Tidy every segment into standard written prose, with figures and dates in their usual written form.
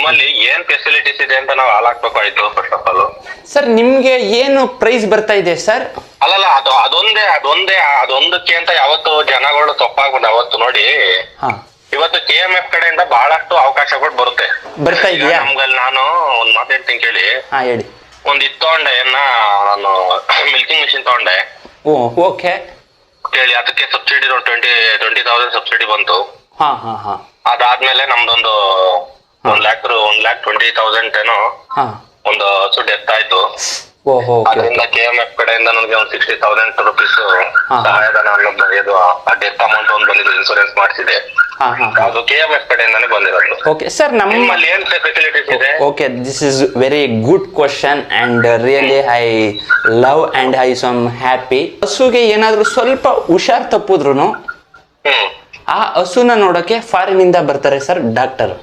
ನಿಮ್ಮಲ್ಲಿ ಏನ್ ಫೆಸಿಲಿಟೀಸ್ ಇದೆ ಅಂತ ನಾವು ಹಾಳಾಗ್ಬೇಕಾಯ್ತು ಫಸ್ಟ್ ಆಫ್ ಆಲ್. ಸರ್ ನಿಮ್ಗೆ ಏನು ಪ್ರೈಸ್ ಬರ್ತಾ ಇದೆ ಸರ್? ಅಲ್ಲಲ್ಲ, ಅದೊಂದಕ್ಕೆ ಅಂತ ಯಾವತ್ತು ಜನಗಳು ತಪ್ಪಾಗ್ಬೋದು ಅವತ್ತು ನೋಡಿ. ಇವತ್ತು KMF ಕಡೆಯಿಂದ ಬಹಳಷ್ಟು ಅವಕಾಶಗಳು ಬರ್ತಾ ಇದೆಯಾ? ನಮ್ಗಲ್ಲಿ ನಾನು ಒಂದ್ ಮಾತು ಹೇಳ್ತೀನಿ ಕೇಳಿ. ಹೇಳಿ. ಒಂದ್ ತಗೊಂಡೆ ನಾನು ಮಿಲ್ಕಿಂಗ್ ಮಿಷಿನ್ ತಗೊಂಡೆ. ಓಕೆ ಕೇಳಿ, ಅದಕ್ಕೆ ಸಬ್ಸಿಡಿ 20,000 ಸಬ್ಸಿಡಿ ಬಂತು. ಅದಾದ್ಮೇಲೆ ನಮ್ದೊಂದು 1,20,000 ಏನೋ ಒಂದು ಹಸು ಡೆತ್ ಆಯ್ತು. ಅದರಿಂದ KMF ಕಡೆಯಿಂದ ನನಗೆ ಒಂದು 60,000 ರುಪೀಸ್ ಸಹಾಯಧನ ಅನ್ನೋದು ಇದು ಆ ಡೆತ್ ಅಮೌಂಟ್ ಒಂದು ಬಂದಿದ್ದು, ಇನ್ಸೂರೆನ್ಸ್ ಮಾಡಿಸಿದೆ. ಅದು KMF ಕಡೆಯಿಂದಾನೇ ಬಂದಿರೋದು. ಓಕೆ ಸರ್, ನಮ್ಮಲ್ಲಿ ಏನ್ ಫೆಸಿಲಿಟೀಸ್ ಇದೆ? Okay, this is very good question and really I love and I am happy. ಹಸುಗೆ ಏನಾದ್ರೂ ಸ್ವಲ್ಪ ಹುಷಾರ್ ತಪ್ಪಿದ್ರು ಆ ಹಸುನ ನೋಡಕ್ಕೆ ಫಾರಿನ್ ಇಂದ ಬರ್ತಾರೆ ಸರ್ ಡಾಕ್ಟರ್.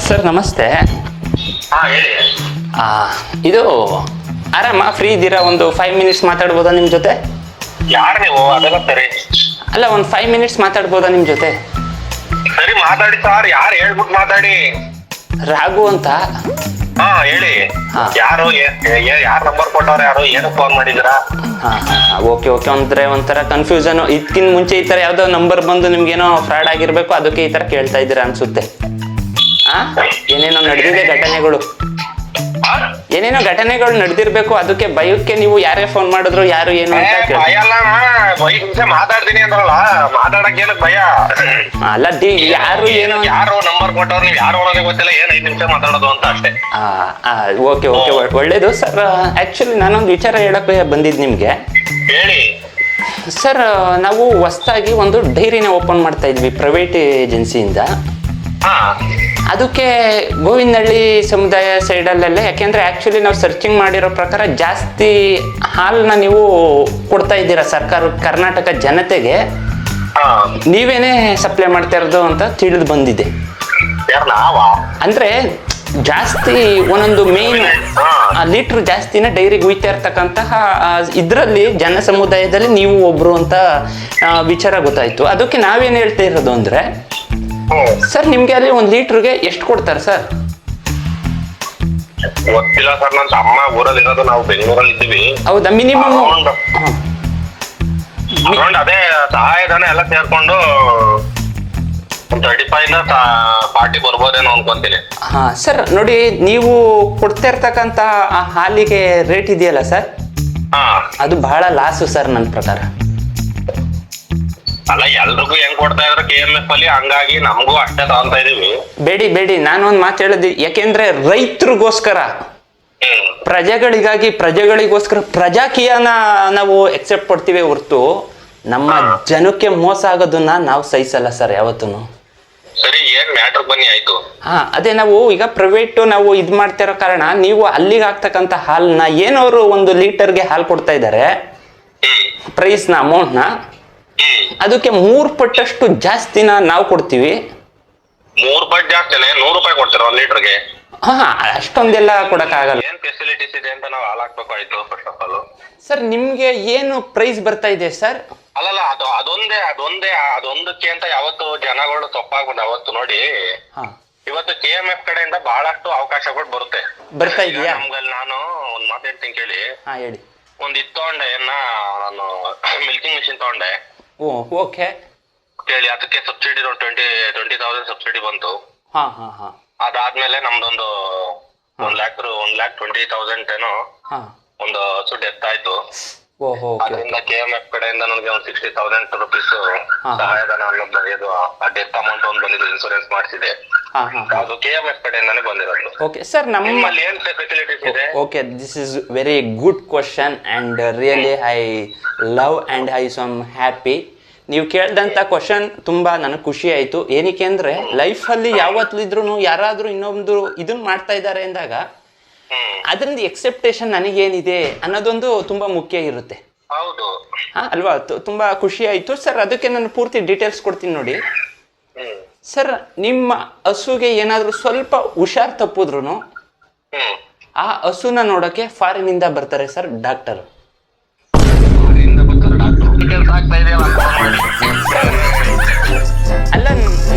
ಸರ್ ನಮಸ್ತೆ. ಇದು ಆರಾಮ ಫ್ರೀ ಇದ್ದೀರಾ? ಒಂದು 5 ಮಿನಿಟ್ಸ್ ಮಾತಾಡ್ಬೋದಾ ನಿಮ್ ಜೊತೆ? ಯಾರು ನೀವು? ಅದೆಲ್ಲ ಸರಿ. ಅಲ್ಲ, ಒಂದು 5 ಮಿನಿಟ್ಸ್ ಮಾತಾಡ್ಬೋದಾ ನಿಮ್ ಜೊತೆ? ಸರಿ ಮಾತಾಡಿ ಸರ್. ಯಾರು ಹೇಳ್ಬಿಟ್ಟು ಮಾತಾಡಿ. ರಾಘು ಅಂತ. ಹೇಳಿ. ಯಾರು ನಂಬರ್ ಕೊಟ್ಟವ್ರು? ಯಾರು? ಏನು ಫೋನ್ ಮಾಡಿದ್ರಾ? ಓಕೆ ಅಂದ್ರೆ ಒಂಥರ ಕನ್ಫ್ಯೂಷನ್. ಇದಕ್ಕಿಂತ ಮುಂಚೆ ಈ ತರ ಯಾವ್ದೋ ನಂಬರ್ ಬಂದು ನಿಮ್ಗೇನೋ ಫ್ರಾಡ್ ಆಗಿರ್ಬೇಕು, ಅದಕ್ಕೆ ಈ ತರ ಕೇಳ್ತಾ ಇದ್ದೀರಾ ಅನ್ಸುತ್ತೆ. ಏನೇನೋ ನಡೆದಿದೆ ಘಟನೆಗಳು, ಏನೇನೋ ಘಟನೆಗಳು ನಡೆದಿರ್ಬೇಕು, ಅದಕ್ಕೆ ಭಯಕ್ಕೆ ನೀವು ಯಾರೇ ಫೋನ್ ಮಾಡಿದ್ರು ಯಾರು ಏನು ಅಂತ ಮಾತಾಡ್ತೀನಿ ಅಂದ್ರಲ್ಲ, ಮಾತಾಡಕ್ ಏನಕ್ಕೆ ಭಯ? ಅಲ್ಲ ಯಾರು ಏನೋ ಯಾರು ನಂಬರ್ ಕೊಟ್ಟವ್ರು, ನೀವು ಯಾರು ಅನ್ನೋದೇ ಗೊತ್ತಿಲ್ಲ, ಏನ್ 5 ನಿಮಿಷ ಮಾತಾಡೋದು ಅಂತ ಅಷ್ಟೇ. ಓಕೆ ಒಳ್ಳೇದು ಸರ್. ಆಕ್ಚುಲಿ ನಾನೊಂದು ವಿಚಾರ ಹೇಳಕ್ಕೆ ಬಂದಿದ್ದು ನಿಮ್ಗೆ. ಹೇಳಿ ಸರ್. ನಾವು ಹೊಸದಾಗಿ ಒಂದು ಡೈರಿನ ಓಪನ್ ಮಾಡ್ತಾ ಇದ್ವಿ ಪ್ರೈವೇಟ್ ಏಜೆನ್ಸಿಯಿಂದ. ಅದಕ್ಕೆ ಗೋವಿಂದಹಳ್ಳಿ ಸಮುದಾಯ ಸೈಡಲ್ಲೇ, ಯಾಕೆಂದ್ರೆ ಆಕ್ಚುಲಿ ನಾವು ಸರ್ಚಿಂಗ್ ಮಾಡಿರೋ ಪ್ರಕಾರ ಜಾಸ್ತಿ ಹಾಲನ್ನ ನೀವು ಕೊಡ್ತಾ ಇದ್ದೀರಾ ಕರ್ನಾಟಕ ಜನತೆಗೆ. ನೀವೇನೇ ಸಪ್ಲೈ ಮಾಡ್ತಾ ಇರೋದು ಅಂತ ತಿಳಿದು ಬಂದಿದೆ. ಅಂದ್ರೆ ಜಾಸ್ತಿ ಒಂದೊಂದು ಮೇನ್ ಲೀಟ್ರ್ ಜಾಸ್ತಿನ ಡೈರಿಗೆ ಉಯ್ತಾ ಇರ್ತಕ್ಕಂತಹ ಇದರಲ್ಲಿ ಜನ ಸಮುದಾಯದಲ್ಲಿ ನೀವು ಒಬ್ರು ಅಂತ ವಿಚಾರ ಗೊತ್ತಾಯ್ತು. ಅದಕ್ಕೆ ನಾವೇನು ಹೇಳ್ತಾ ಇರೋದು ಅಂದ್ರೆ ಸರ್, ನಿಮ್ಗೆ ಅಲ್ಲಿ 1 ಲೀಟ್ರಿಗೆ ಎಷ್ಟು ಕೊಡ್ತಾರೆ ಸರ್? ಗೊತ್ತಿಲ್ಲ ಸರ್, ನನ್ನ ಅಮ್ಮ ಊರಲ್ಲಿ ಇರೋದು, ನಾವು ಬೆಂಗಳೂರಲ್ಲಿ ಇದ್ದೀವಿ. ಹೌದಾ? ಮಿನಿಮಮ್ ಅದೇ ಸಹಾಯಧನ ಎಲ್ಲ ಸೇರ್ಕೊಂಡು 35-40 ಬರ್ಬೋದೇನೋ ಅನ್ಕೊಂತೀನಿ. ಸರ್ ನೋಡಿ, ನೀವು ಕೊಡ್ತಾ ಇರ್ತಕ್ಕಂತ ಆ ಹಾಲಿಗೆ ರೇಟ್ ಇದೆಯಲ್ಲ ಸರ್, ಅದು ಬಹಳ ಲಾಸು ಸರ್ ನನ್ನ ಪ್ರಕಾರ. ಅಲ್ಲ, ಎಲ್ರಿಗೂ ಹೆಂಗ್ ಕೊಡ್ತಾ ಇದ್ರು KMF ಅಲ್ಲಿ, ಹಂಗಾಗಿ ನಮಗೂ ಅಷ್ಟೇ ತಗೊಂತಾ ಇದೀವಿ. ಬೇಡಿ ನಾನೊಂದ್ ಮಾತು ಹೇಳಿದ್ವಿ. ಯಾಕೆಂದ್ರೆ ರೈತರಿಗೋಸ್ಕರ, ಪ್ರಜೆಗಳಿಗೋಸ್ಕರ ಪ್ರಜಾಕೀಯನ ನಾವು ಎಕ್ಸೆಪ್ಟ್ ಕೊಡ್ತೀವಿ ಹೊರತು ನಮ್ಮ ಜನಕ್ಕೆ ಮೋಸ ಆಗೋದನ್ನ ನಾವು ಸಹಿಸಲ್ಲ ಸರ್ ಯಾವತ್ತೂ. ಸರಿ, ಏನ್ ಮ್ಯಾಟರ್ ಬನ್ನಿ ಆಯ್ತು. ಅದೇ ನಾವು ಈಗ ಪ್ರೈವೇಟ್ ನಾವು ಇದ್ ಮಾಡ್ತಾ ಇರೋ ಕಾರಣ ನೀವು ಅಲ್ಲಿಗೆ ಆಗ್ತಕ್ಕಂತ ಹಾಲ್ನ ಏನವರು 1 ಲೀಟರ್ಗೆ ಹಾಲು ಕೊಡ್ತಾ ಇದ್ದಾರೆ, ಪ್ರೈಸ್ನ ಅಮೌಂಟ್ನ ಅದಕ್ಕೆ 3 ಪಟ್ಟಷ್ಟು ಜಾಸ್ತಿನ ನಾವು ಕೊಡ್ತೀವಿ. 3 ಪಟ್ಟು ಜಾಸ್ತಿ? 100 ರೂಪಾಯಿ ಕೊಡ್ತೀರಾ 1 ಲೀಟರ್ಗೆ? ಅಷ್ಟೊಂದೆಲ್ಲ ಕೊಡಕ್ ಆಗಲ್ಲ. ಏನ್ ಫೆಸಿಲಿಟೀಸ್ ಇದೆ ಅಂತ ನಾವು ಹಾಳಾಗ್ಬೇಕಾಯ್ತು ಫಸ್ಟ್ ಆಫ್ ಆಲ್. ಸರ್ ನಿಮ್ಗೆ ಏನು ಪ್ರೈಸ್ ಬರ್ತಾ ಇದೆ ಸರ್? ಅಲ್ಲಲ್ಲ, ಅದೊಂದಕ್ಕೆ ಅಂತ ಯಾವತ್ತು ಜನಗಳು ತಪ್ಪಾಗ್ಬೋದು ಅವತ್ತು ನೋಡಿ. ಇವತ್ತು KMF ಕಡೆಯಿಂದ ಬಹಳಷ್ಟು ಅವಕಾಶಗಳು ಬರ್ತಾ ಇದೆಯಾ? ನಮ್ಗಲ್ಲಿ ನಾನು ಒಂದ್ ಮಾತು ಹೇಳ್ತೀನಿ ಕೇಳಿ. ಹೇಳಿ. ಒಂದ್ ತಗೊಂಡೆ ನಾನು ಮಿಲ್ಕಿಂಗ್ ಮಿಷಿನ್ ತಗೊಂಡೆ. ಓಕೆ ಕೇಳಿ, ಅದಕ್ಕೆ ಸಬ್ಸಿಡಿ 20,000 ಸಬ್ಸಿಡಿ ಬಂತು. ಅದಾದ್ಮೇಲೆ ನಮ್ದೊಂದು 1,20,000 ಏನೋ ಒಂದು ಹಸು ಡೆತ್ ಆಯ್ತು. ಅದರಿಂದ KMF ಕಡೆಯಿಂದ ನನಗೆ ಒಂದು 60,000 ರುಪೀಸ್ ಸಹಾಯಧನ ಅನ್ನೋದು ಇದು ಆ ಡೆತ್ ಅಮೌಂಟ್ ಒಂದು ಬಂದಿದ್ದು, ಇನ್ಸೂರೆನ್ಸ್ ಮಾಡಿಸಿದೆ. ಅದು KMF ಕಡೆಯಿಂದಾನೇ ಬಂದಿರೋದು. ಓಕೆ ಸರ್, ನಮ್ಮಲ್ಲಿ ಏನ್ ಫೆಸಿಲಿಟೀಸ್ ಇದೆ? Okay, this is very good question and really I love and I am happy. ನೀವು ಕೇಳಿದಂಥ ಕ್ವಶನ್ ತುಂಬ ನನಗೆ ಖುಷಿ ಆಯಿತು. ಏನಕ್ಕೆ ಅಂದರೆ ಲೈಫಲ್ಲಿ ಯಾವತ್ತಿದ್ರೂ ಯಾರಾದರೂ ಇನ್ನೊಂದು ಇದನ್ನ ಮಾಡ್ತಾ ಇದ್ದಾರೆ ಅಂದಾಗ ಅದರಿಂದ ಎಕ್ಸೆಪ್ಟೇಷನ್ ನನಗೇನಿದೆ ಅನ್ನೋದೊಂದು ತುಂಬ ಮುಖ್ಯ ಇರುತ್ತೆ. ಹೌದು ಅಲ್ವಾ? ತುಂಬ ಖುಷಿ ಆಯಿತು ಸರ್. ಅದಕ್ಕೆ ನಾನು ಪೂರ್ತಿ ಡೀಟೇಲ್ಸ್ ಕೊಡ್ತೀನಿ ನೋಡಿ ಸರ್. ನಿಮ್ಮ ಹಸುಗೆ ಏನಾದರೂ ಸ್ವಲ್ಪ ಹುಷಾರ್ ತಪ್ಪಿದ್ರು ಆ ಹಸುನ ನೋಡೋಕ್ಕೆ ಫಾರಿನಿಂದ ಬರ್ತಾರೆ ಸರ್ ಡಾಕ್ಟರ್. ಅಲ್ಲ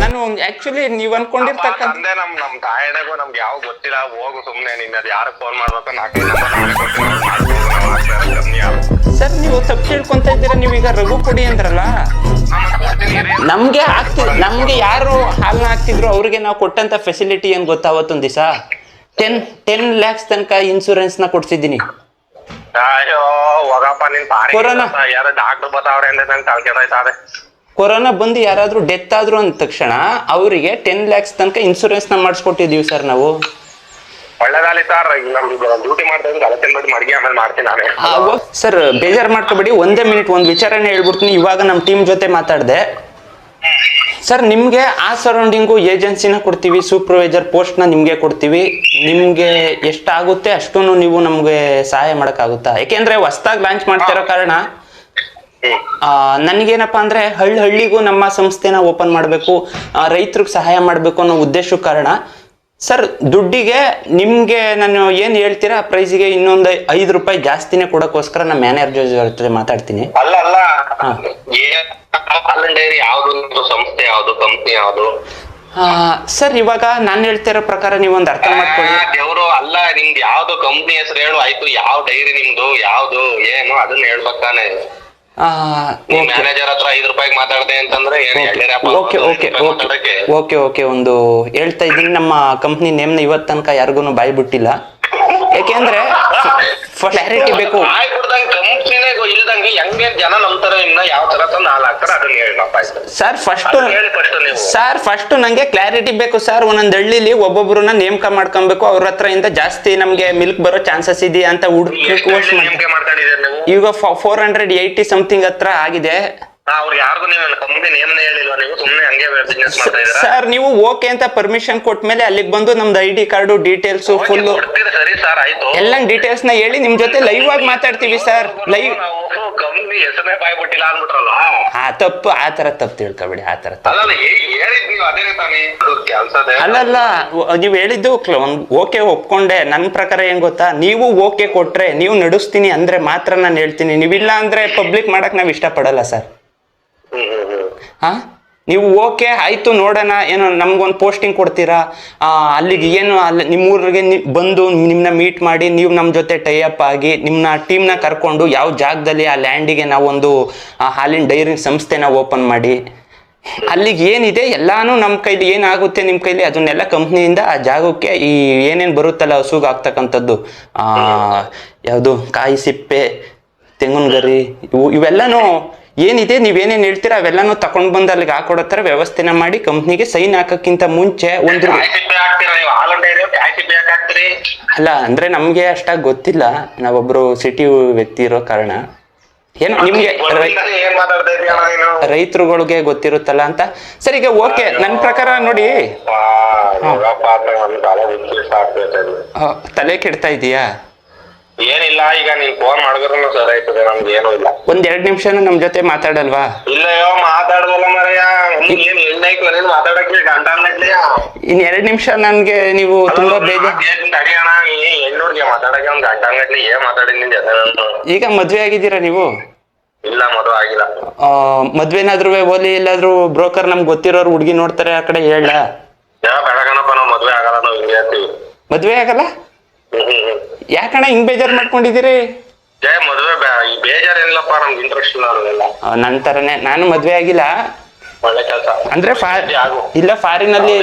ಆಕ್ಚುಲಿ ನೀವ್ ಅನ್ಕೊಂಡಿರ್ತಕ್ಕಂಥ ತಂದೆ ನಮ್ ತಾಯಣಗೂ ನಮ್ಗೆ ಯಾವ ಗೊತ್ತಿಲ್ಲ, ಹೋಗು ಸುಮ್ನೆ ನಿನ್ನ ಯಾರು ಫೋನ್ ಮಾಡ್ಬೇಕು 4 ಸರ್ ನೀವು ತಪ್ಪು ತಿಳ್ಕೊಂತ ಇದ್ದೀರಾ. ನೀವೀಗ ರಘು ಕೊಡಿ ಅಂದ್ರಲ್ಲ, ನಮ್ಗೆ ಯಾರು ಹಾಲ್ನ ಹಾಕ್ತಿದ್ರು ಅವ್ರಿಗೆ ನಾವು ಕೊಟ್ಟಂತ ಫೆಸಿಲಿಟಿ ಏನ್ ಗೊತ್ತಾ? ಅವತ್ತೊಂದ್ ದಿವಸ 10 lakhs ತನಕ ಇನ್ಸೂರೆನ್ಸ್ ನ ಕೊಡ್ಸಿದ್ದೀನಿ. ಅಯ್ಯೋ ಹೋಗಪ್ಪ ನಿನ್ ಕೊರೋನಾ ಯಾರೋ ಡಾಕ್ಟರ್ ಬತ್ತಾವ್ರೆ ಅಂದ್ರೆ ನಂಗೆ ತಲೆಕೆಡಾಯ್ತದೆ. ಕೊರೋನಾ ಬಂದು ಯಾರಾದ್ರೂ ಡೆತ್ ಆದ್ರು ಅಂದ ತಕ್ಷಣ ಅವರಿಗೆ 10 lakhs ತನಕ ಇನ್ಸೂರೆನ್ಸ್ ನ ಮಾಡಿಸ್ಕೊಟ್ಟಿದೀವಿ ಸರ್ ನಾವು. ಒಳ್ಳೆದಾಲಿ ಸರ್, ಡ್ಯೂಟಿ ಮಾಡ್ತಾ ಇದ್ದೀನಿ, ಮಡ್ಗಿ ಆಮೇಲೆ ಮಾಡ್ತೀನಿ ನಾನೇ. ಸರ್ ಬೇಜಾರ್ ಮಾಡ್ಕೋಬೇಡಿ, ಒಂದೇ ಮಿನಿಟ್ ಒಂದು ವಿಚಾರನೇ ಹೇಳ್ಬಿಡ್ತೀನಿ. ಇವಾಗ ನಮ್ಮ ಟೀಮ್ ಜೊತೆ ಮಾತಾಡಿದೆ ಸರ್. ನಿಮ್ಗೆ ಆ ಸರೌಂಡಿಂಗು ಏಜೆನ್ಸಿನ ಕೊಡ್ತೀವಿ, ಸೂಪರ್ವೈಸರ್ ಪೋಸ್ಟ್ ನ ನಿಮ್ಗೆ ಕೊಡ್ತೀವಿ. ನಿಮ್ಗೆ ಎಷ್ಟಾಗುತ್ತೆ ಅಷ್ಟು ನೀವು ನಮ್ಗೆ ಸಹಾಯ ಮಾಡಕ್ಕಾಗುತ್ತಾ? ಯಾಕೆಂದ್ರೆ ಹೊಸದಾಗಿ ಲಾಂಚ್ ಮಾಡ್ತಿರೋ ಕಾರಣ ನನ್ಗೇನಪ್ಪಾ ಅಂದ್ರೆ ಹಳ್ಳಿಗೂ ನಮ್ಮ ಸಂಸ್ಥೆನ ಓಪನ್ ಮಾಡ್ಬೇಕು, ರೈತರಿಗೆ ಸಹಾಯ ಮಾಡ್ಬೇಕು ಅನ್ನೋ ಉದ್ದೇಶದ ಕಾರಣ ಸರ್. ದುಡ್ಡಿಗೆ ನಿಮ್ಗೆ ನಾನು ಏನ್ ಹೇಳ್ತೀರಾ ಆ ಪ್ರೈಸಿಗೆ ಇನ್ನೊಂದು 5 ರೂಪಾಯಿ ಜಾಸ್ತಿನೇ ಕೊಡಕ್ಕೋಸ್ಕರ ನಮ್ಮ ಮ್ಯಾನೇಜರ್ ಜೊತೆ ಮಾತಾಡ್ತೀನಿ. ಅಲ್ಲ ಯಾವ್ದು ಸಂಸ್ಥೆ ಯಾವ್ದು ಕಂಪ್ನಿ ಯಾವ್ದು ಸರ್? ಇವಾಗ ನಾನು ಹೇಳ್ತಿರೋ ಪ್ರಕಾರ ನೀವೊಂದು ಅರ್ಥ ಮಾಡ್ಕೊಳ್ಳಿ. ದೇವ್ರು ಅಲ್ಲ, ನಿಮ್ದು ಯಾವ್ದು ಕಂಪ್ನಿ ಹೆಸರು ಹೇಳು ಆಯ್ತು. ಯಾವ ಡೈರಿ ನಿಮ್ದು ಯಾವ್ದು ಏನು ಅದನ್ನ ಹೇಳ್ಬೇಕಾನೆ. ಮ್ಯಾನೇಜರ್ ಹತ್ರ 5 ರೂಪಾಯಿಗೆ ಮಾತಾಡ್ದೆ ಅಂತಂದ್ರೆ ಓಕೆ ಒಂದು ಹೇಳ್ತಾ ಇದ್ದೀನಿ. ನಮ್ಮ ಕಂಪ್ನಿ ನೇಮ್ನ ಇವತ್ತು ತನಕ ಯಾರಿಗೂ ಬಾಯಿ ಬಿಟ್ಟಿಲ್ಲ. ಯಾಕೆಂದ್ರೆ ಕ್ಲಾರಿಟಿ ಬೇಕು. ಕಂಪ್ನಿನೇ ಇಲ್ದಂಗೆ ಹೆಂಗೆ ಜನ ನಂಬ್ತಾರೆ ನಿಮ್ನ, ಯಾವ ತರ ನಾಲ್ ಹಾಕ್ತಾರೆ ಅದನ್ನ ಹೇಳಪ್ಪ ಸರ್. ಫಸ್ಟ್ ನಂಗೆ ಕ್ಲಾರಿಟಿ ಬೇಕು ಸರ್. ಒಂದೊಂದ್ ಹಳ್ಳಿಲಿ ಒಬ್ಬೊಬ್ರನ್ನ ನೇಮಕ ಮಾಡ್ಕೊಬೇಕು, ಅವ್ರ ಹತ್ರ ಇಂದ ಜಾಸ್ತಿ ನಮ್ಗೆ ಮಿಲ್ಕ್ ಬರೋ ಚಾನ್ಸಸ್ ಇದೆಯಾ ಅಂತ ಹುಡುಕಬೇಕು. ಈಗ 480 ಸಮಥಿಂಗ್ ಹತ್ರ ಆಗಿದೆ ಸರ್. ನೀವು ಓಕೆ ಅಂತ ಪರ್ಮಿಷನ್ ಕೊಟ್ಮೇಲೆ ಅಲ್ಲಿಗೆ ಬಂದು ನಮ್ದು ID ಕಾರ್ಡು ಡೀಟೇಲ್ಸ್ ಫುಲ್ ಎಲ್ಲ ಡೀಟೇಲ್ಸ್ ನ ಹೇಳಿ ನಿಮ್ ಜೊತೆ ಲೈವ್ ಆಗಿ ಮಾತಾಡ್ತೀವಿ ಸರ್. ಲೈವ್ ತಪ್ಪು ಆ ತರ ತಪ್ಪು ತಿಳ್ಕೊಬೇಡಿ. ಆ ತರ ಅಲ್ಲಲ್ಲ, ನೀವ್ ಹೇಳಿದ್ದು ಓಕೆ ಒಪ್ಕೊಂಡೆ. ನನ್ ಪ್ರಕಾರ ಏನ್ ಗೊತ್ತಾ, ನೀವು ಓಕೆ ಕೊಟ್ರೆ ನೀವು ನಡೆಸ್ತೀನಿ ಅಂದ್ರೆ ಮಾತ್ರ ನಾನು ಹೇಳ್ತೀನಿ. ನೀವಿಲ್ಲ ಅಂದ್ರೆ ಪಬ್ಲಿಕ್ ಮಾಡಕ್ ನಾವ್ ಇಷ್ಟ ಪಡಲ್ಲ ಸರ್. ನೀವು ಓಕೆ ಆಯ್ತು ನೋಡೋಣ, ಏನೋ ನಮ್ಗೊಂದು ಪೋಸ್ಟಿಂಗ್ ಕೊಡ್ತೀರಾ, ಅಲ್ಲಿಗೆ ಏನು ಅಲ್ಲಿ ನಿಮ್ಮೂರಿಗೆ ಬಂದು ನಿಮ್ಮನ್ನ ಮೀಟ್ ಮಾಡಿ ನೀವು ನಮ್ಮ ಜೊತೆ ಟೈಅಪ್ ಆಗಿ ನಿಮ್ಮನ್ನ ಟೀಮ್ನ ಕರ್ಕೊಂಡು ಯಾವ ಜಾಗದಲ್ಲಿ ಆ ಲ್ಯಾಂಡಿಗೆ ನಾವೊಂದು ಹಾಲಿನ ಡೈರಿ ಸಂಸ್ಥೆನ ಓಪನ್ ಮಾಡಿ ಅಲ್ಲಿಗೆ ಏನಿದೆ ಎಲ್ಲಾನು ನಮ್ಮ ಕೈಲಿ ಏನಾಗುತ್ತೆ ನಿಮ್ಮ ಕೈಲಿ ಅದನ್ನೆಲ್ಲ ಕಂಪ್ನಿಯಿಂದ ಆ ಜಾಗಕ್ಕೆ ಈ ಏನೇನು ಬರುತ್ತಲ್ಲ ಹಸುಗೆ ಆಗ್ತಕ್ಕಂಥದ್ದು, ಯಾವುದು ಕಾಯಿ ಸಿಪ್ಪೆ, ತೆಂಗಿನ ಗರಿ, ಇವೆಲ್ಲನೂ ಏನಿದೆ ನೀವೇನೇನು ಹೇಳ್ತೀರಾ ಅವೆಲ್ಲಾನು ತಗೊಂಡ್ ಬಂದು ಅಲ್ಲಿಗೆ ಹಾಕೊಡೋ ಥರ ವ್ಯವಸ್ಥೆನ ಮಾಡಿ ಕಂಪ್ನಿಗೆ ಸೈನ್ ಹಾಕಕ್ಕಿಂತ ಮುಂಚೆ ಒಂದು ಅಲ್ಲ ಅಂದ್ರೆ ನಮ್ಗೆ ಅಷ್ಟಾಗಿ ಗೊತ್ತಿಲ್ಲ, ನಾವೊಬ್ರು ಸಿಟಿ ವ್ಯಕ್ತಿ ಇರೋ ಕಾರಣ ಏನೋ ನಿಮ್ಗೆ ರೈತರುಗಳಿಗೆ ಗೊತ್ತಿರುತ್ತಲ್ಲ ಅಂತ ಸರ್. ಈಗ ಓಕೆ, ನನ್ನ ಪ್ರಕಾರ ನೋಡಿ ತಲೆ ಕೆಡ್ತಾ ಇದೀಯಾ? ಏನಿಲ್ಲ, ಈಗ ನೀನ್ ಫೋನ್ ಮಾಡಿದ್ರು ಸರ್ ಆಯ್ತದೆ, ನಮ್ಗೆ ಏನೂ ಇಲ್ಲ. 1-2 ನಿಮಿಷನೂ ನಮ್ ಜೊತೆ ಮಾತಾಡಲ್ವಾ? ಇಲ್ಲಯ್ಯೋ ಮಾತಾಡ್ದಲ್ಲ ಮರಯ್ಯ, ಏನ್ ಹೆಣ್ಣೈಕ್ಲ ನೀನ್ ಮಾತಾಡಕ್ಕೆ ಗಂಟೆ ಇನ್ 2 ನಿಮಿಷ ನನ್ಗೆ ನೀವು ತುಂಬಾ ಬೇಜಾರ್ ತಡಿಯೋಣ. ಹೆಣ್ಣೂರ್ಗೆ ಮಾತಾಡಕ್ಕೆ ಒಂದ್ ಗಂಟೆ ಏನ್ ಮಾತಾಡಿ ನಿನ್ ಜೊತೆ? ಈಗ ಮದ್ವೆ ಆಗಿದ್ದೀರಾ ನೀವು? ಇಲ್ಲ, ಮದುವೆ ಆಗಿಲ್ಲ. ಮದ್ವೆನಾದ್ರೂ ಓಲಿ ಎಲ್ಲಾದ್ರೂ ಬ್ರೋಕರ್ ನಮ್ಗೆ ಗೊತ್ತಿರೋರು ಹುಡ್ಗಿ ನೋಡ್ತಾರೆ ಆ ಕಡೆ ಹೇಳ. ಬೆಳಗಣಪ್ಪ ನಾವ್ ಮದ್ವೆ ಆಗಲ್ಲ, ನಾವ್ ಹಿಂಗೆ ಹೇಳ್ತೀವಿ. ಮದ್ವೆ ಆಗಲ್ಲ? ಯಾಕಣ್ಣ ಹಿಂಗ್ ಬೇಜಾರ್ ಮಾಡ್ಕೊಂಡಿದ್ದೀರಿ? ಮದ್ವೆ ಬೇಜಾರೇನಿಲ್ಲಪ್ಪ, ನಮ್ಗೆ ಇಂಟ್ರೆಸ್ಟ್ ಇಲ್ಲ ಅದೆಲ್ಲ. ನನ್ ತರನೇ, ನಾನು ಮದ್ವೆ ಆಗಿಲ್ಲ. ಒಳ್ಳೆ ಕೆಲಸ ಅಂದ್ರೆ ಇಲ್ಲ, ಫಾರಿನ್ ಅಲ್ಲಿ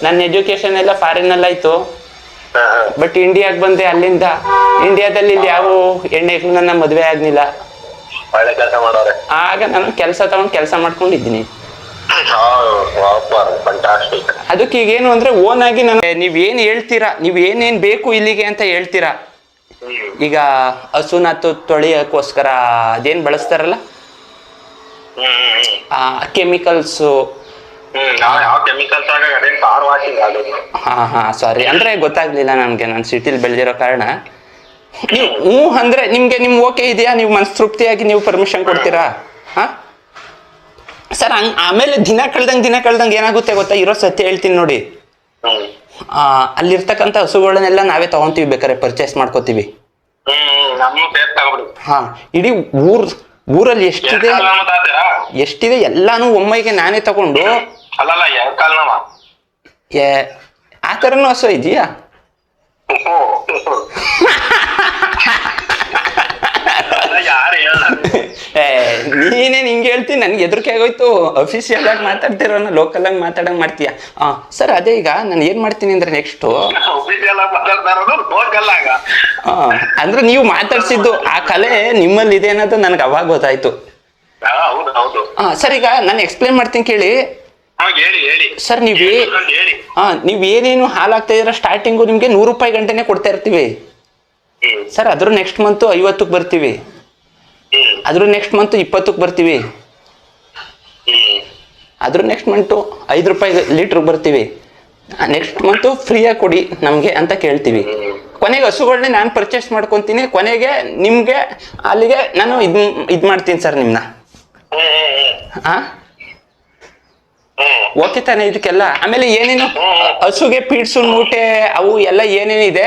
ನನ್ನ ಎಜುಕೇಶನ್ ಎಲ್ಲ ಫಾರಿನ್ ಅಲ್ಲಿ ಆಯ್ತು. ಬಟ್ ಇಂಡಿಯಾಗ್ ಬಂದೆ, ಅಲ್ಲಿಂದ ಇಂಡಿಯಾದಲ್ಲಿ ಇಲ್ಲಿ ಯಾವ ಹೆಣ್ಣೆಕ್ಳು ನನ್ನ ಮದ್ವೆ ಆಗ್ಲಿಲ್ಲ. ಒಳ್ಳೆ ಕೆಲಸ ಮಾಡೋರೆ. ಆಗ ನಾನು ಕೆಲಸ ತಗೊಂಡು ಕೆಲಸ ಮಾಡ್ಕೊಂಡಿದ್ದೀನಿ. ಅದಕ್ಕೆ ಈಗ ಏನು ಅಂದ್ರೆ ಓನ್ ಆಗಿ ನಾನು ನೀವೇನ್ ಹೇಳ್ತೀರಾ, ನೀವ್ ಏನೇನ್ ಬೇಕು ಇಲ್ಲಿಗೆ ಅಂತ ಹೇಳ್ತೀರಾ. ಈಗ ಹಸುನ ತೊಳಿಯಕ್ಕೋಸ್ಕರ ಅದೇನ್ ಬಳಸ್ತಾರಲ್ಲ ಕೆಮಿಕಲ್ಸ್, ಸಾರಿ ಅಂದ್ರೆ ಗೊತ್ತಾಗ್ಲಿಲ್ಲ ನನ್ಗೆ, ನಾನು ಸಿಟಿಲಿ ಬೆಳೆದಿರೋ ಕಾರಣ. ನೀವು ಅಂದ್ರೆ ನಿಮ್ಗೆ ಓಕೆ ಇದೆಯಾ? ನೀವು ಮನಸ್ತೃಪ್ತಿಯಾಗಿ ನೀವು ಪರ್ಮಿಷನ್ ಕೊಡ್ತೀರಾ? ಸರ್ ಆಮೇಲೆ ದಿನ ಕಳ್ದಂಗೆ ಏನಾಗುತ್ತೆ ಗೊತ್ತಾ? ಇರೋ ಸತ್ಯ ಹೇಳ್ತೀನಿ ನೋಡಿ. ಅಲ್ಲಿರ್ತಕ್ಕಂಥ ಹಸುಗಳನ್ನೆಲ್ಲ ನಾವೇ ತಗೊಂತೀವಿ, ಬೇಕಾದ್ರೆ ಪರ್ಚೇಸ್ ಮಾಡ್ಕೋತೀವಿ. ಇಡೀ ಊರಲ್ಲಿ ಎಷ್ಟಿದೆ ಎಲ್ಲಾನು ಒಮ್ಮೆಗೆ ನಾನೇ ತಗೊಂಡು ಅಲ್ಲಲ್ಲ ಎರಡ್ ಕಾಲ್ನವ. ಏ ಆ ಥರನೂ ಹಸು ಇದೆಯಾ? ಯಾರು ಹೇಳ ಏ ನೀನೇನು ಹಿಂಗೆ ಹೇಳ್ತೀನಿ, ನನಗೆ ಹೆದರಿಕೆ ಆಗೋಯ್ತು. ಅಫಿಷಿಯಲ್ ಆಗಿ ಮಾತಾಡ್ತಿರೋನ ಲೋಕಲ್ ಆಗಿ ಮಾತಾಡಂಗೆ ಮಾಡ್ತೀಯ. ಸರ್ ಅದೇ ಈಗ ನಾನು ಏನು ಮಾಡ್ತೀನಿ ಅಂದರೆ ನೆಕ್ಸ್ಟು ಅಂದ್ರೆ ನೀವು ಮಾತಾಡ್ಸಿದ್ದು ಆ ಕಲೆ ನಿಮ್ಮಲ್ಲಿ ಇದೆ ಅನ್ನೋದು ನನಗೆ ಅವಾಗ ಗೊತ್ತಾಯ್ತು. ಸರ್ ಈಗ ನಾನು ಎಕ್ಸ್ಪ್ಲೇನ್ ಮಾಡ್ತೀನಿ ಕೇಳಿ. ಸರ್ ನೀವು ಏನೇನು ಹಾಲು ಹಾಕ್ತಾ ಇದ್ದೀರಾ ಸ್ಟಾರ್ಟಿಂಗು ನಿಮಗೆ 100 ರೂಪಾಯಿ ಗಂಟೆನೆ ಕೊಡ್ತಾ ಇರ್ತೀವಿ ಸರ್. ಅದ್ರ ನೆಕ್ಸ್ಟ್ ಮಂತು 50ಕ್ಕೆ ಬರ್ತೀವಿ, ಅದ್ರ ನೆಕ್ಸ್ಟ್ ಮಂತು 20ಕ್ಕೆ ಬರ್ತೀವಿ, ಅದ್ರ ನೆಕ್ಸ್ಟ್ ಮಂತು 5 ರೂಪಾಯಿ ಲೀಟ್ರಿಗೆ ಬರ್ತೀವಿ, ನೆಕ್ಸ್ಟ್ ಮಂತು ಫ್ರೀಯಾಗಿ ಕೊಡಿ ನಮಗೆ ಅಂತ ಕೇಳ್ತೀವಿ. ಕೊನೆಗೆ ಹಸುಗಳನ್ನೇ ನಾನು ಪರ್ಚೇಸ್ ಮಾಡ್ಕೊತೀನಿ. ಕೊನೆಗೆ ನಿಮಗೆ ಅಲ್ಲಿಗೆ ನಾನು ಇದು ಮಾಡ್ತೀನಿ ಸರ್ ನಿಮ್ಮನ್ನ. ಹಾಂ ಓಕೆ ತಾನೆ ಇದಕ್ಕೆಲ್ಲ? ಆಮೇಲೆ ಏನೇನು ಹಸುಗೆ ಪೀಡ್ಸು ಮೂಟೆ ಅವು ಎಲ್ಲ ಏನೇನಿದೆ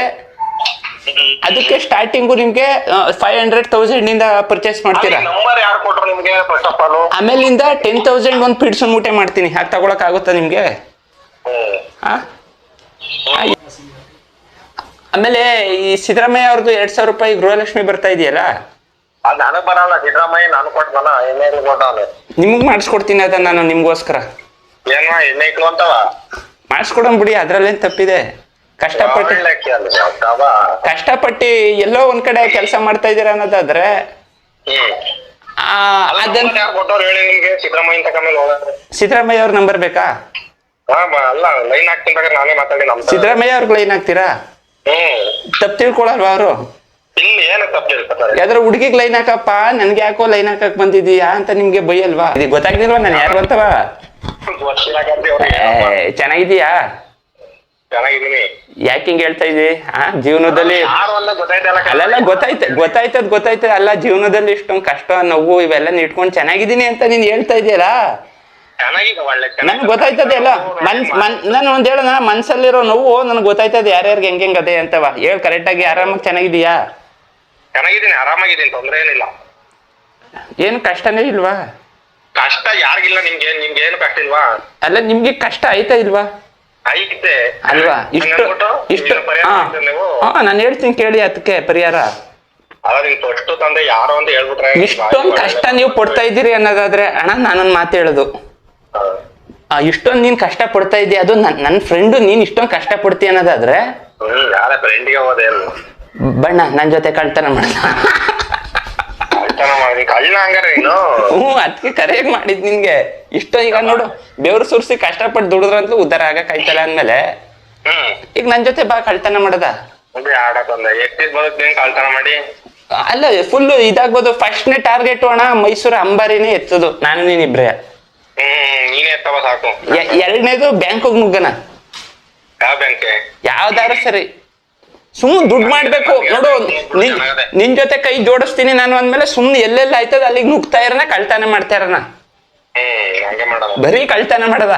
ಅದಕ್ಕೆ ಸ್ಟಾರ್ಟಿಂಗು ನಿಮ್ಗೆ 500,000 ಪರ್ಚೇಸ್ ಮಾಡ್ತೀರಾ. ಆಮೇಲಿಂದ 10,000 ಒಂದು ಪೀಡ್ಸು ಮೂಟೆ ಮಾಡ್ತೀನಿ. ಹಾಗೆ ತಗೊಳಕ್ ಆಗುತ್ತಾ ನಿಮ್ಗೆ? ಆಮೇಲೆ ಈ ಸಿದ್ದರಾಮಯ್ಯ ಅವ್ರದ್ದು 2,000 ರೂಪಾಯಿ ಗೃಹಲಕ್ಷ್ಮಿ ಬರ್ತಾ ಇದೆಯಲ್ಲ, ನಿಮಗ್ ಮಾಡಿಸ್ಕೊಡ್ತೀನಿ ಅದನ್ನ ನಾನು ನಿಮ್ಗೋಸ್ಕರ. ಮಾಡಿಸ್ಕೊಡೋಣ ಬಿಡಿ, ಅದ್ರಲ್ಲೇನ್ ತಪ್ಪಿದೆ. ಕಷ್ಟಪಟ್ಟು ಎಲ್ಲೋ ಒಂದ್ ಕಡೆ ಕೆಲಸ ಮಾಡ್ತಾ ಇದೀರ ಅನ್ನೋದಾದ್ರೆ ಸಿದ್ದರಾಮಯ್ಯ ಅವ್ರ ನಂಬರ್ ಬೇಕಾ? ಸಿದ್ದರಾಮಯ್ಯ ಅವ್ರಿಗೆ ಲೈನ್ ಹಾಕ್ತೀರಾ? ತಪ್ಪು ತಿಳ್ಕೊಳಲ್ವಾ ಅವರು? ಯಾವ್ದಾರ ಹುಡುಗಿಗೆ ಲೈನ್ ಹಾಕಪ್ಪ, ನನ್ಗೆ ಯಾಕೋ ಲೈನ್ ಹಾಕಕ್ ಬಂದಿದೀಯಾ ಅಂತ ನಿಮ್ಗೆ ಬೈಯಲ್ವಾ? ಇದು ಗೊತ್ತಾಗ್ಲಿಲ್ವಾ ನಾನು ಯಾರು ಅಂತವ? ಚೆನ್ನಾಗಿದೀಯಾ? ಯಾಕೆ ಹಿಂಗ್ ಹೇಳ್ತಾ ಇದ್ದಿ? ಜೀವನದಲ್ಲಿ ಅಲ್ಲೆಲ್ಲ ಗೊತ್ತಾಯ್ತದ ಅಲ್ಲ, ಜೀವನದಲ್ಲಿ ಇಷ್ಟೊಂದು ಕಷ್ಟ ನೋವು ಇವೆಲ್ಲ ಇಟ್ಕೊಂಡು ಚೆನ್ನಾಗಿದ್ದೀನಿ ಅಂತ ನೀನ್ ಹೇಳ್ತಾ ಇದೆಯಲ್ಲ, ನನ್ಗೆ ಗೊತ್ತಾಯ್ತದೆ ಅಲ್ಲ. ನಾನು ಒಂದ್ ಹೇಳೋಣ, ಮನ್ಸಲ್ಲಿರೋ ನೋವು ನನ್ಗೆ ಗೊತ್ತಾಯ್ತದೆ ಯಾರ್ಯಾರಿಗೆ ಹೆಂಗ್ ಅದೇ ಅಂತವ. ಹೇಳ್ ಕರೆಕ್ಟ್ ಆಗಿ. ಆರಾಮಾಗಿ ಚೆನ್ನಾಗಿದೀಯಾ? ಆರಾಮಾಗಿದ್ದೀನಿ, ತೊಂದ್ರೆ ಏನಿಲ್ಲ. ಏನು ಕಷ್ಟನೇ ಇಲ್ವಾ? ಕಷ್ಟ ಯಾರಿಗಿಲ್ಲ. ನಿಮ್ಗೆ ಏನು ಕಷ್ಟ ಇಲ್ವಾ? ಅಲ್ಲ ನಿಮ್ಗೆ ಕಷ್ಟ ಆಯ್ತಾ ಇಲ್ವಾ? ಅಲ್ವಾ? ಇಷ್ಟು ನಾನು ಹೇಳ್ತೀನಿ ಕೇಳಿ, ಅದಕ್ಕೆ ಪರಿಹಾರ. ಇಷ್ಟೊಂದು ಕಷ್ಟ ನೀವು ಪಡ್ತಾ ಇದ್ದೀರಿ ಅನ್ನೋದಾದ್ರೆ ಅಣ್ಣ, ನಾನೊಂದು ಮಾತು ಹೇಳೋದು, ಇಷ್ಟೊಂದು ನೀನ್ ಕಷ್ಟ ಪಡ್ತಾ ಇದ್ದೀಯ, ಅದು ನನ್ನ ಫ್ರೆಂಡು, ನೀನ್ ಇಷ್ಟೊಂದು ಕಷ್ಟ ಪಡ್ತೀಯ ಅನ್ನೋದಾದ್ರೆ ಬಣ್ಣ ನನ್ನ ಜೊತೆ ಕಳ್ತನ ಮಾಡ್ದ. ಅದಕ್ಕೆ ಕರೆಯಾಗಿ ಮಾಡಿದ್ ನಿನ್ಗೆ. ಇಷ್ಟೋ ಈಗ ನೋಡು, ಬೆವ್ರು ಸುರ್ಸಿ ಕಷ್ಟಪಟ್ಟು ದುಡಿದ್ರಂತಲೂ ಉದ್ದಾರ ಆಗಕ್ ಆಯ್ತಲ್ಲ ಅಂದ್ಮೇಲೆ ಈಗ ನನ್ ಜೊತೆ ಬಾ ಕಳ್ತನ ಮಾಡದ. ಅಲ್ಲ ಫುಲ್ ಇದಾಗ್ಬೋದು. ಫಸ್ಟ್ನೇ ಟಾರ್ಗೆಟ್ ಅಣ್ಣ ಮೈಸೂರು ಅಂಬಾರಿನೇ ಎತ್ತದು, ನಾನು ನೀನಿಬ್ರೆ. ಎರಡನೇದು ಬ್ಯಾಂಕಿಗೆ ನುಗ್ಗನ. ಯಾವ್ದಾರ ಸರಿ, ಸುಮ್ಮನೆ ದುಡ್ಡು ಮಾಡ್ಬೇಕು ನೋಡು. ನಿನ್ ಜೊತೆ ಕೈ ಜೋಡಿಸ್ತೀನಿ ನಾನು ಅಂದ್ಮೇಲೆ ಸುಮ್ನೆ ಎಲ್ಲೆಲ್ಲ ಆಯ್ತದ ಅಲ್ಲಿಗೆ ನುಗ್ತಾ ಇರೋಣ, ಕಳ್ತನ ಮಾಡ್ತಾ ಇರೋಣ. ಬರೀ ಕಳ್ತನ ಮಾಡದ.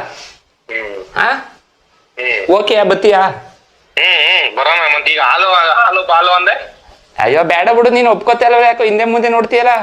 ಓಕೆ ಬತ್ತೀಯಾ? ಅಯ್ಯೋ ಬೇಡ ಬಿಡು, ನೀನ್ ಒಪ್ಕೋತಾ ಇಲ್ವ? ಯಾಕೋ ಹಿಂದೆ ಮುಂದೆ ನೋಡ್ತೀಯಲ್ಲ.